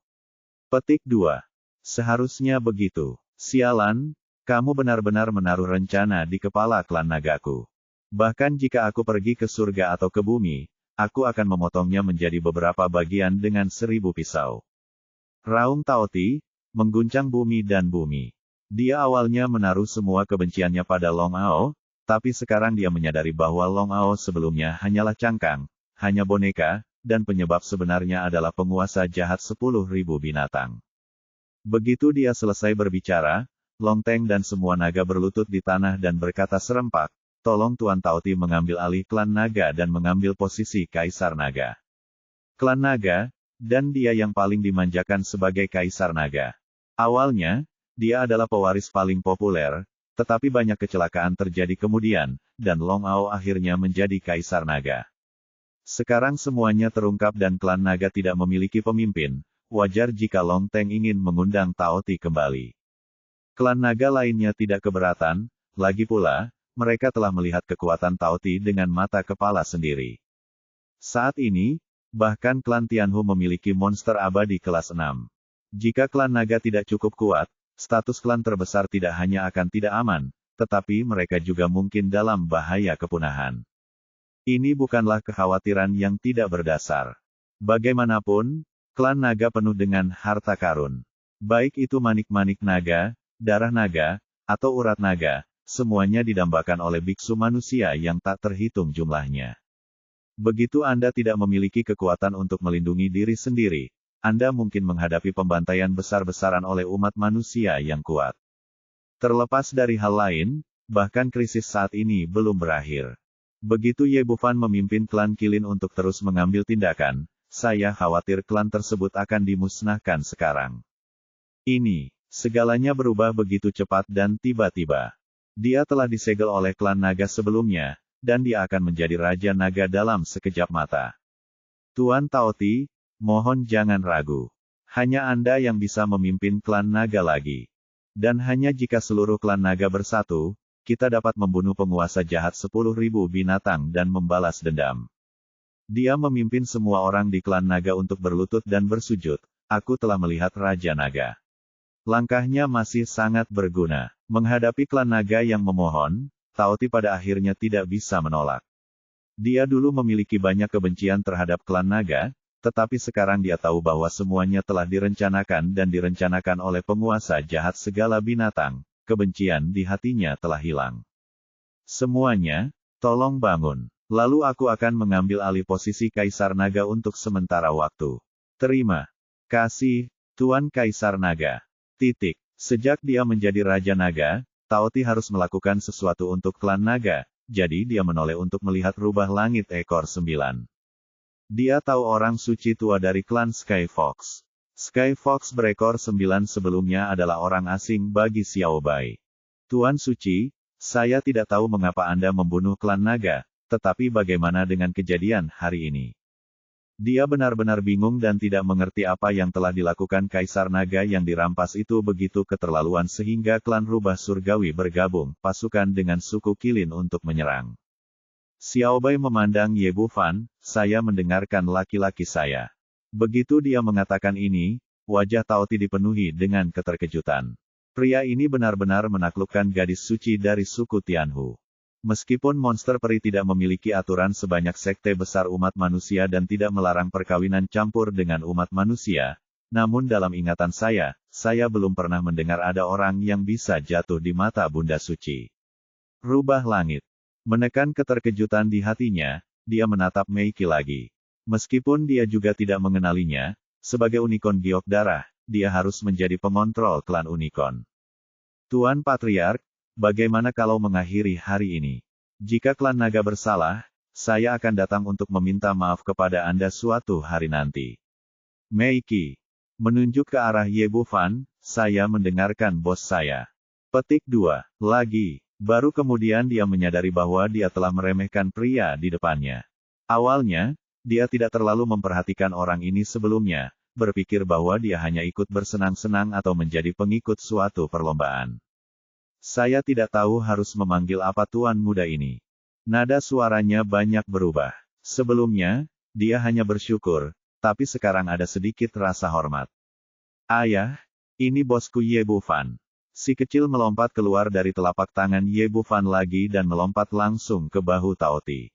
Petik 2. Seharusnya begitu. Sialan, kamu benar-benar menaruh rencana di kepala klan nagaku. Bahkan jika aku pergi ke surga atau ke bumi, aku akan memotongnya menjadi beberapa bagian dengan 1000 pisau. Raung Taoti, mengguncang bumi dan bumi. Dia awalnya menaruh semua kebenciannya pada Long Ao, tapi sekarang dia menyadari bahwa Long Ao sebelumnya hanyalah cangkang, hanya boneka, dan penyebab sebenarnya adalah penguasa jahat 10.000 binatang. Begitu dia selesai berbicara, Long Teng dan semua naga berlutut di tanah dan berkata serempak, tolong Tuan Taoti mengambil alih klan naga dan mengambil posisi Kaisar Naga. Klan naga, dan dia yang paling dimanjakan sebagai Kaisar Naga. Awalnya, dia adalah pewaris paling populer, tetapi banyak kecelakaan terjadi kemudian, dan Long Ao akhirnya menjadi Kaisar Naga. Sekarang semuanya terungkap dan klan naga tidak memiliki pemimpin, wajar jika Long Teng ingin mengundang Taoti kembali. Klan naga lainnya tidak keberatan, lagi pula, mereka telah melihat kekuatan Taoti dengan mata kepala sendiri. Saat ini, bahkan klan Tianhu memiliki monster abadi kelas 6. Jika klan naga tidak cukup kuat, status klan terbesar tidak hanya akan tidak aman, tetapi mereka juga mungkin dalam bahaya kepunahan. Ini bukanlah kekhawatiran yang tidak berdasar. Bagaimanapun, klan naga penuh dengan harta karun. Baik itu manik-manik naga, darah naga, atau urat naga, semuanya didambakan oleh biksu manusia yang tak terhitung jumlahnya. Begitu Anda tidak memiliki kekuatan untuk melindungi diri sendiri, Anda mungkin menghadapi pembantaian besar-besaran oleh umat manusia yang kuat. Terlepas dari hal lain, bahkan krisis saat ini belum berakhir. Begitu Ye Bufan memimpin klan Kilin untuk terus mengambil tindakan, saya khawatir klan tersebut akan dimusnahkan sekarang. Segalanya berubah begitu cepat dan tiba-tiba. Dia telah disegel oleh klan naga sebelumnya, dan dia akan menjadi Raja Naga dalam sekejap mata. Tuan Taoti, mohon jangan ragu. Hanya Anda yang bisa memimpin klan naga lagi. Dan hanya jika seluruh klan naga bersatu, kita dapat membunuh penguasa jahat 10.000 binatang dan membalas dendam. Dia memimpin semua orang di klan naga untuk berlutut dan bersujud. Aku telah melihat Raja Naga. Langkahnya masih sangat berguna. Menghadapi klan naga yang memohon, Taoti pada akhirnya tidak bisa menolak. Dia dulu memiliki banyak kebencian terhadap klan naga, tetapi sekarang dia tahu bahwa semuanya telah direncanakan dan direncanakan oleh penguasa jahat segala binatang. Kebencian di hatinya telah hilang. Semuanya, tolong bangun. Lalu aku akan mengambil alih posisi Kaisar Naga untuk sementara waktu. Terima kasih, Tuan Kaisar Naga. Sejak dia menjadi Raja Naga, Taoti harus melakukan sesuatu untuk klan naga, jadi dia menoleh untuk melihat rubah langit ekor 9. Dia tahu orang suci tua dari klan Sky Fox. Sky Fox berekor 9 sebelumnya adalah orang asing bagi Xiao Bai. Tuan Suci, saya tidak tahu mengapa Anda membunuh klan naga, tetapi bagaimana dengan kejadian hari ini? Dia benar-benar bingung dan tidak mengerti apa yang telah dilakukan Kaisar Naga yang dirampas itu begitu keterlaluan sehingga klan rubah surgawi bergabung pasukan dengan suku Kilin untuk menyerang. Xiao Bai memandang Ye Bufan, saya mendengarkan laki-laki saya. Begitu dia mengatakan ini, wajah Taoti dipenuhi dengan keterkejutan. Pria ini benar-benar menaklukkan gadis suci dari suku Tianhu. Meskipun monster peri tidak memiliki aturan sebanyak sekte besar umat manusia dan tidak melarang perkawinan campur dengan umat manusia, namun dalam ingatan saya belum pernah mendengar ada orang yang bisa jatuh di mata Bunda Suci. Rubah langit. Menekan keterkejutan di hatinya, dia menatap Meiki lagi. Meskipun dia juga tidak mengenalinya, sebagai unicorn giok darah, dia harus menjadi pengontrol klan unicorn. Tuan Patriark, bagaimana kalau mengakhiri hari ini? Jika klan naga bersalah, saya akan datang untuk meminta maaf kepada Anda suatu hari nanti. Meiki menunjuk ke arah Ye Bufan, saya mendengarkan bos saya. Petik 2. Lagi. Baru kemudian dia menyadari bahwa dia telah meremehkan pria di depannya. Awalnya, dia tidak terlalu memperhatikan orang ini sebelumnya, berpikir bahwa dia hanya ikut bersenang-senang atau menjadi pengikut suatu perlombaan. Saya tidak tahu harus memanggil apa tuan muda ini. Nada suaranya banyak berubah. Sebelumnya, dia hanya bersyukur, tapi sekarang ada sedikit rasa hormat. Ayah, ini bosku Ye Bufan. Si kecil melompat keluar dari telapak tangan Ye Bufan lagi dan melompat langsung ke bahu Taoti.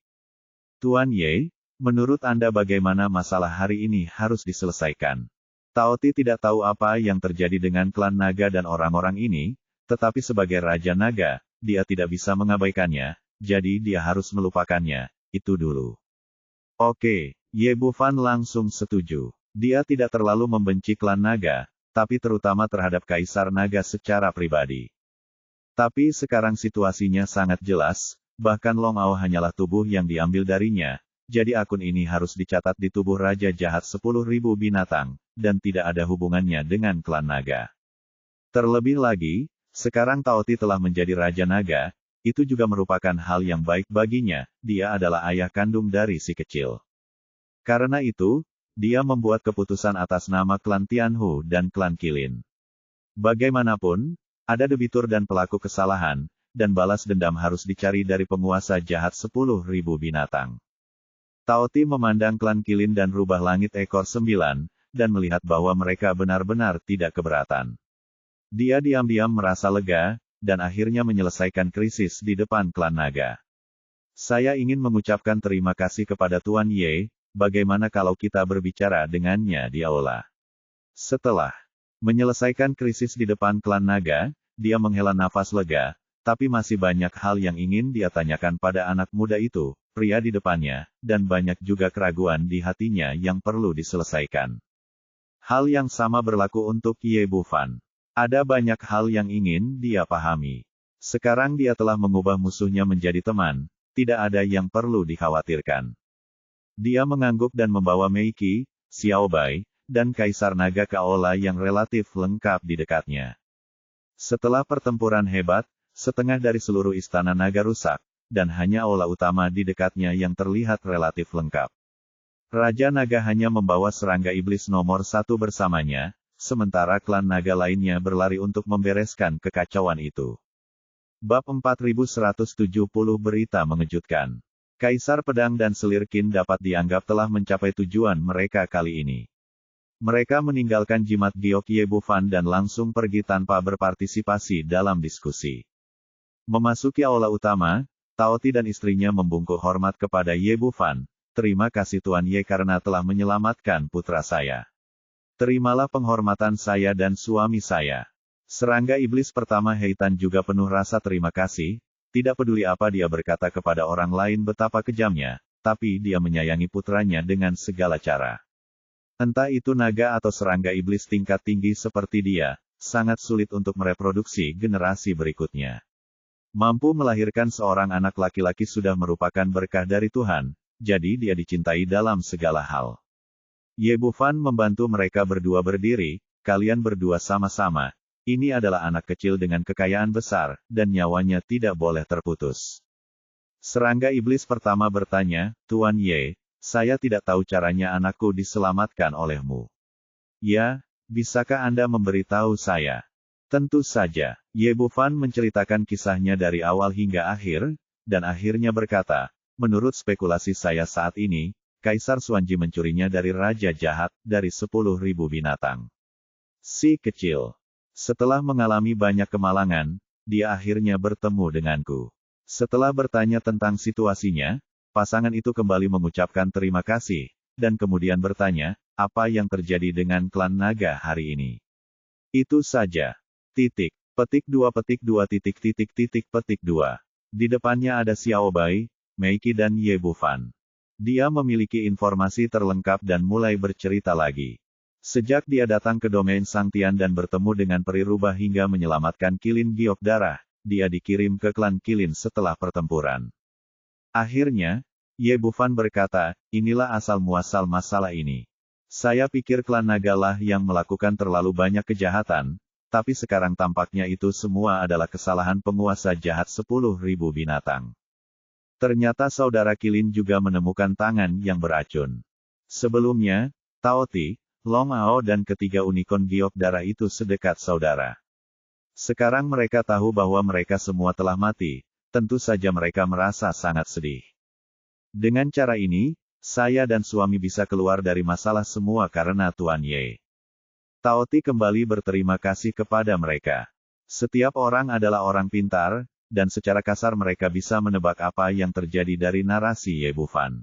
Tuan Ye, menurut Anda bagaimana masalah hari ini harus diselesaikan? Taoti tidak tahu apa yang terjadi dengan klan naga dan orang-orang ini, tetapi sebagai Raja Naga, dia tidak bisa mengabaikannya, jadi dia harus melupakannya, itu dulu. Oke, Ye Bufan langsung setuju. Dia tidak terlalu membenci klan naga, tapi terutama terhadap Kaisar Naga secara pribadi. Tapi sekarang situasinya sangat jelas, bahkan Long Ao hanyalah tubuh yang diambil darinya, jadi akun ini harus dicatat di tubuh Raja Jahat 10.000 binatang, dan tidak ada hubungannya dengan klan naga. Terlebih lagi, sekarang Taoti telah menjadi Raja Naga, itu juga merupakan hal yang baik baginya, dia adalah ayah kandung dari si kecil. Karena itu, dia membuat keputusan atas nama klan Tianhu dan klan Qilin. Bagaimanapun, ada debitur dan pelaku kesalahan, dan balas dendam harus dicari dari penguasa jahat 10.000 binatang. Taoti memandang klan Qilin dan rubah langit ekor 9, dan melihat bahwa mereka benar-benar tidak keberatan. Dia diam-diam merasa lega, dan akhirnya menyelesaikan krisis di depan klan naga. Saya ingin mengucapkan terima kasih kepada Tuan Ye. Bagaimana kalau kita berbicara dengannya di aula? Setelah menyelesaikan krisis di depan klan naga, dia menghela nafas lega, tapi masih banyak hal yang ingin dia tanyakan pada anak muda itu, pria di depannya, dan banyak juga keraguan di hatinya yang perlu diselesaikan. Hal yang sama berlaku untuk Ye Bufan. Ada banyak hal yang ingin dia pahami. Sekarang dia telah mengubah musuhnya menjadi teman, tidak ada yang perlu dikhawatirkan. Dia mengangguk dan membawa Meiki, Xiao Bai, dan Kaisar Naga ke aula yang relatif lengkap di dekatnya. Setelah pertempuran hebat, setengah dari seluruh istana naga rusak, dan hanya aula utama di dekatnya yang terlihat relatif lengkap. Raja Naga hanya membawa serangga iblis nomor 1 bersamanya, sementara klan naga lainnya berlari untuk membereskan kekacauan itu. Bab 4170 Berita Mengejutkan. Kaisar Pedang dan Selir Qin dapat dianggap telah mencapai tujuan mereka kali ini. Mereka meninggalkan jimat giok Ye Bufan dan langsung pergi tanpa berpartisipasi dalam diskusi. Memasuki aula utama, Taoti dan istrinya membungkuk hormat kepada Ye Bufan. Terima kasih Tuan Ye karena telah menyelamatkan putra saya. Terimalah penghormatan saya dan suami saya. Serangga iblis pertama Heitan juga penuh rasa terima kasih. Tidak peduli apa dia berkata kepada orang lain betapa kejamnya, tapi dia menyayangi putranya dengan segala cara. Entah itu naga atau serangga iblis tingkat tinggi seperti dia, sangat sulit untuk mereproduksi generasi berikutnya. Mampu melahirkan seorang anak laki-laki sudah merupakan berkah dari Tuhan, jadi dia dicintai dalam segala hal. Ye Bufan membantu mereka berdua berdiri, kalian berdua sama-sama. Ini adalah anak kecil dengan kekayaan besar, dan nyawanya tidak boleh terputus. Serangga iblis pertama bertanya, Tuan Ye, saya tidak tahu caranya anakku diselamatkan olehmu. Ya, bisakah Anda memberitahu saya? Tentu saja, Ye Bufan menceritakan kisahnya dari awal hingga akhir, dan akhirnya berkata, menurut spekulasi saya saat ini, Kaisar Xuanji mencurinya dari Raja Jahat, dari 10.000 binatang. Si kecil. Setelah mengalami banyak kemalangan, dia akhirnya bertemu denganku. Setelah bertanya tentang situasinya, pasangan itu kembali mengucapkan terima kasih, dan kemudian bertanya, apa yang terjadi dengan klan naga hari ini? Itu saja. Petik 2 petik 2. Di depannya ada Xiao Bai, Meiki dan Ye Bufan. Dia memiliki informasi terlengkap dan mulai bercerita lagi. Sejak dia datang ke domain Sang Tian dan bertemu dengan peri rubah hingga menyelamatkan Qilin Giok Darah, dia dikirim ke klan Qilin setelah pertempuran. Akhirnya, Ye Bufan berkata, inilah asal-muasal masalah ini. Saya pikir klan naga lah yang melakukan terlalu banyak kejahatan, tapi sekarang tampaknya itu semua adalah kesalahan penguasa jahat 10.000 binatang. Ternyata saudara Kilin juga menemukan tangan yang beracun. Sebelumnya, Taoti, Long Ao dan ketiga unicorn giok darah itu sedekat saudara. Sekarang mereka tahu bahwa mereka semua telah mati, tentu saja mereka merasa sangat sedih. Dengan cara ini, saya dan suami bisa keluar dari masalah semua karena Tuan Ye. Taoti kembali berterima kasih kepada mereka. Setiap orang adalah orang pintar, dan secara kasar mereka bisa menebak apa yang terjadi dari narasi Ye Bufan.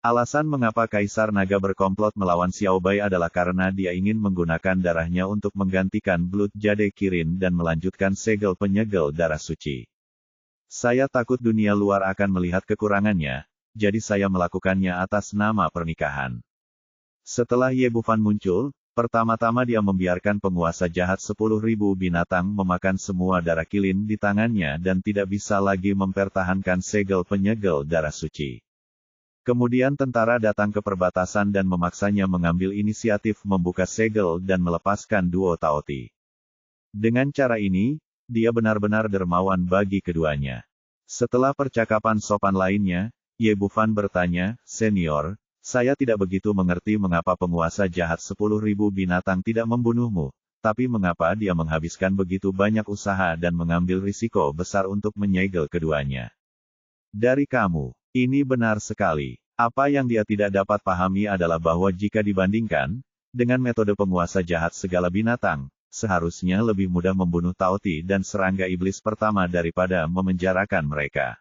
Alasan mengapa Kaisar Naga berkomplot melawan Xiao Bai adalah karena dia ingin menggunakan darahnya untuk menggantikan Blood Jade Kirin dan melanjutkan segel penyegel darah suci. Saya takut dunia luar akan melihat kekurangannya, jadi saya melakukannya atas nama pernikahan. Setelah Ye Bufan muncul, pertama-tama dia membiarkan penguasa jahat 10.000 binatang memakan semua darah Kilin di tangannya dan tidak bisa lagi mempertahankan segel penyegel darah suci. Kemudian tentara datang ke perbatasan dan memaksanya mengambil inisiatif membuka segel dan melepaskan duo Taoti. Dengan cara ini, dia benar-benar dermawan bagi keduanya. Setelah percakapan sopan lainnya, Ye Bufan bertanya, "Senior, saya tidak begitu mengerti mengapa penguasa jahat 10.000 binatang tidak membunuhmu, tapi mengapa dia menghabiskan begitu banyak usaha dan mengambil risiko besar untuk menyegel keduanya. Dari kamu, ini benar sekali. Apa yang dia tidak dapat pahami adalah bahwa jika dibandingkan dengan metode penguasa jahat segala binatang, seharusnya lebih mudah membunuh Taoti dan serangga iblis pertama daripada memenjarakan mereka."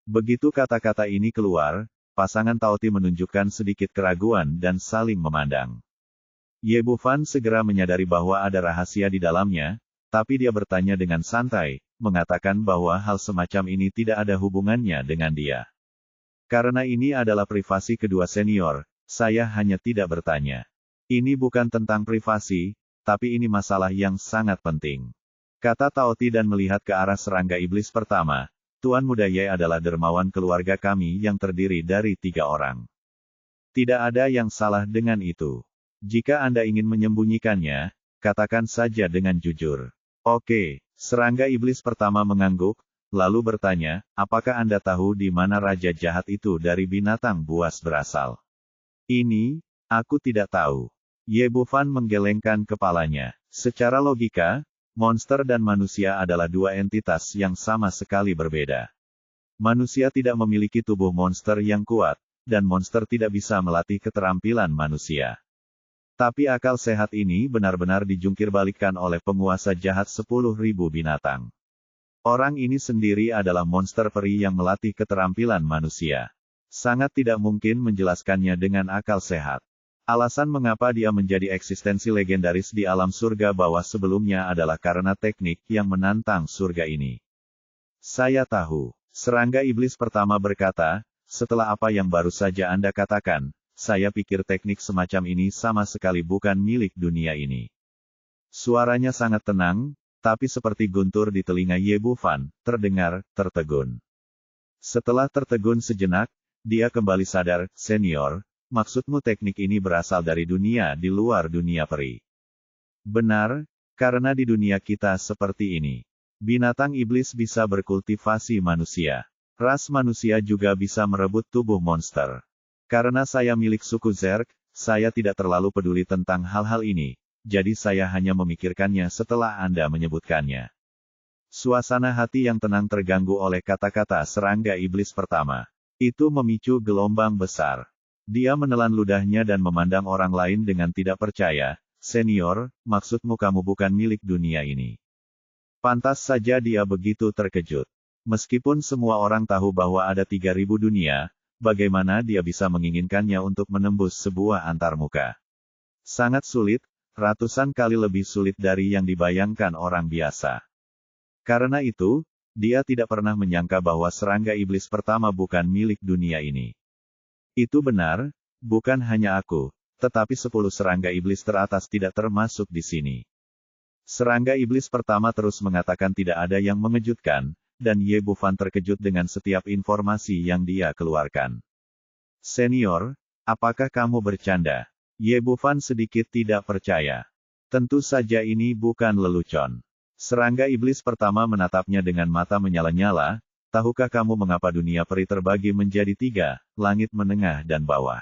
Begitu kata-kata ini keluar, pasangan Taoti menunjukkan sedikit keraguan dan saling memandang. Ye Bufan segera menyadari bahwa ada rahasia di dalamnya, tapi dia bertanya dengan santai, mengatakan bahwa hal semacam ini tidak ada hubungannya dengan dia. Karena ini adalah privasi kedua senior, saya hanya tidak bertanya. Ini bukan tentang privasi, tapi ini masalah yang sangat penting. Kata Taoti dan melihat ke arah serangga iblis pertama. Tuan Muda Ye adalah dermawan keluarga kami yang terdiri dari 3 orang. Tidak ada yang salah dengan itu. Jika Anda ingin menyembunyikannya, katakan saja dengan jujur. Oke, serangga iblis pertama mengangguk, lalu bertanya, apakah Anda tahu di mana raja jahat itu dari binatang buas berasal? Aku tidak tahu. Ye Bufan menggelengkan kepalanya. Secara logika, monster dan manusia adalah dua entitas yang sama sekali berbeda. Manusia tidak memiliki tubuh monster yang kuat, dan monster tidak bisa melatih keterampilan manusia. Tapi akal sehat ini benar-benar dijungkirbalikkan oleh penguasa jahat 10.000 binatang. Orang ini sendiri adalah monster peri yang melatih keterampilan manusia. Sangat tidak mungkin menjelaskannya dengan akal sehat. Alasan mengapa dia menjadi eksistensi legendaris di alam surga bawah sebelumnya adalah karena teknik yang menantang surga ini. Saya tahu. Serangga iblis pertama berkata, setelah apa yang baru saja Anda katakan, saya pikir teknik semacam ini sama sekali bukan milik dunia ini. Suaranya sangat tenang, tapi seperti guntur di telinga Ye Bufan, terdengar, tertegun. Setelah tertegun sejenak, dia kembali sadar, senior, maksudmu teknik ini berasal dari dunia di luar dunia peri. Benar, karena di dunia kita seperti ini. Binatang iblis bisa berkultivasi manusia. Ras manusia juga bisa merebut tubuh monster. Karena saya milik suku Zerg, saya tidak terlalu peduli tentang hal-hal ini, jadi saya hanya memikirkannya setelah Anda menyebutkannya. Suasana hati yang tenang terganggu oleh kata-kata serangga iblis pertama. Itu memicu gelombang besar. Dia menelan ludahnya dan memandang orang lain dengan tidak percaya, senior, maksudmu kamu bukan milik dunia ini. Pantas saja dia begitu terkejut. Meskipun semua orang tahu bahwa ada 3.000 dunia, bagaimana dia bisa menginginkannya untuk menembus sebuah antarmuka? Sangat sulit, ratusan kali lebih sulit dari yang dibayangkan orang biasa. Karena itu, dia tidak pernah menyangka bahwa serangga iblis pertama bukan milik dunia ini. Itu benar, bukan hanya aku, tetapi 10 serangga iblis teratas tidak termasuk di sini. Serangga iblis pertama terus mengatakan tidak ada yang mengejutkan, dan Ye Bufan terkejut dengan setiap informasi yang dia keluarkan. Senior, apakah kamu bercanda? Ye Bufan sedikit tidak percaya. Tentu saja ini bukan lelucon. Serangga iblis pertama menatapnya dengan mata menyala-nyala. Tahukah kamu mengapa dunia peri terbagi menjadi 3, langit menengah dan bawah?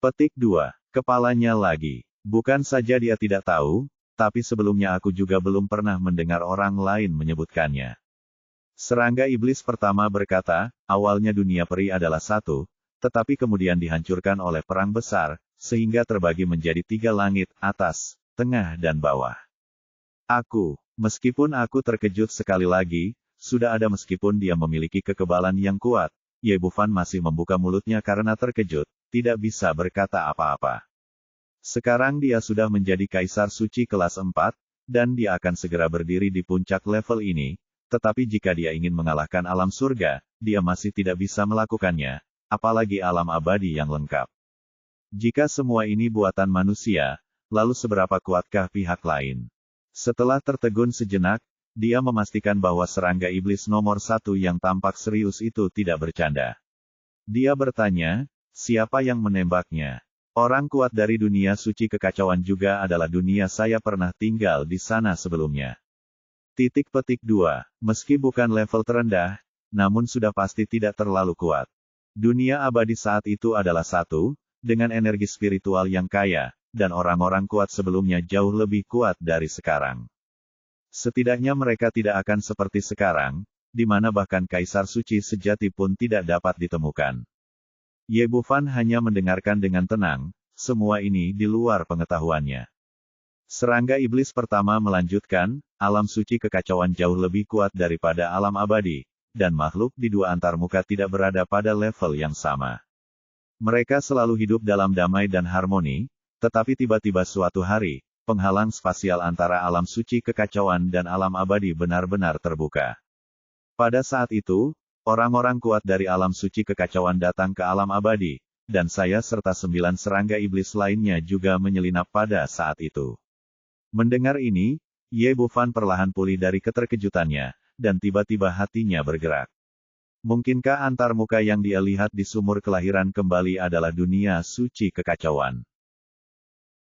Petik 2. Kepalanya lagi. Bukan saja dia tidak tahu, tapi sebelumnya aku juga belum pernah mendengar orang lain menyebutkannya. Serangga iblis pertama berkata, awalnya dunia peri adalah satu, tetapi kemudian dihancurkan oleh perang besar, sehingga terbagi menjadi 3 langit, atas, tengah dan bawah. Meskipun aku terkejut sekali lagi, sudah ada meskipun dia memiliki kekebalan yang kuat, Ye Bufan masih membuka mulutnya karena terkejut, tidak bisa berkata apa-apa. Sekarang dia sudah menjadi Kaisar Suci kelas 4, dan dia akan segera berdiri di puncak level ini, tetapi jika dia ingin mengalahkan alam surga, dia masih tidak bisa melakukannya, apalagi alam abadi yang lengkap. Jika semua ini buatan manusia, lalu seberapa kuatkah pihak lain? Setelah tertegun sejenak, dia memastikan bahwa serangga iblis nomor 1 yang tampak serius itu tidak bercanda. Dia bertanya, siapa yang menembaknya? Orang kuat dari dunia suci kekacauan juga adalah dunia saya pernah tinggal di sana sebelumnya. Petik 2. Meski bukan level terendah, namun sudah pasti tidak terlalu kuat. Dunia abadi saat itu adalah satu, dengan energi spiritual yang kaya, dan orang-orang kuat sebelumnya jauh lebih kuat dari sekarang. Setidaknya mereka tidak akan seperti sekarang, di mana bahkan Kaisar Suci sejati pun tidak dapat ditemukan. Ye Bufan hanya mendengarkan dengan tenang, semua ini di luar pengetahuannya. Serangga iblis pertama melanjutkan, alam suci kekacauan jauh lebih kuat daripada alam abadi, dan makhluk di 2 antarmuka tidak berada pada level yang sama. Mereka selalu hidup dalam damai dan harmoni, tetapi tiba-tiba suatu hari, penghalang spasial antara alam suci kekacauan dan alam abadi benar-benar terbuka. Pada saat itu, orang-orang kuat dari alam suci kekacauan datang ke alam abadi, dan saya serta 9 serangga iblis lainnya juga menyelinap pada saat itu. Mendengar ini, Ye Bufan perlahan pulih dari keterkejutannya, dan tiba-tiba hatinya bergerak. Mungkinkah antarmuka yang dia lihat di sumur kelahiran kembali adalah dunia suci kekacauan?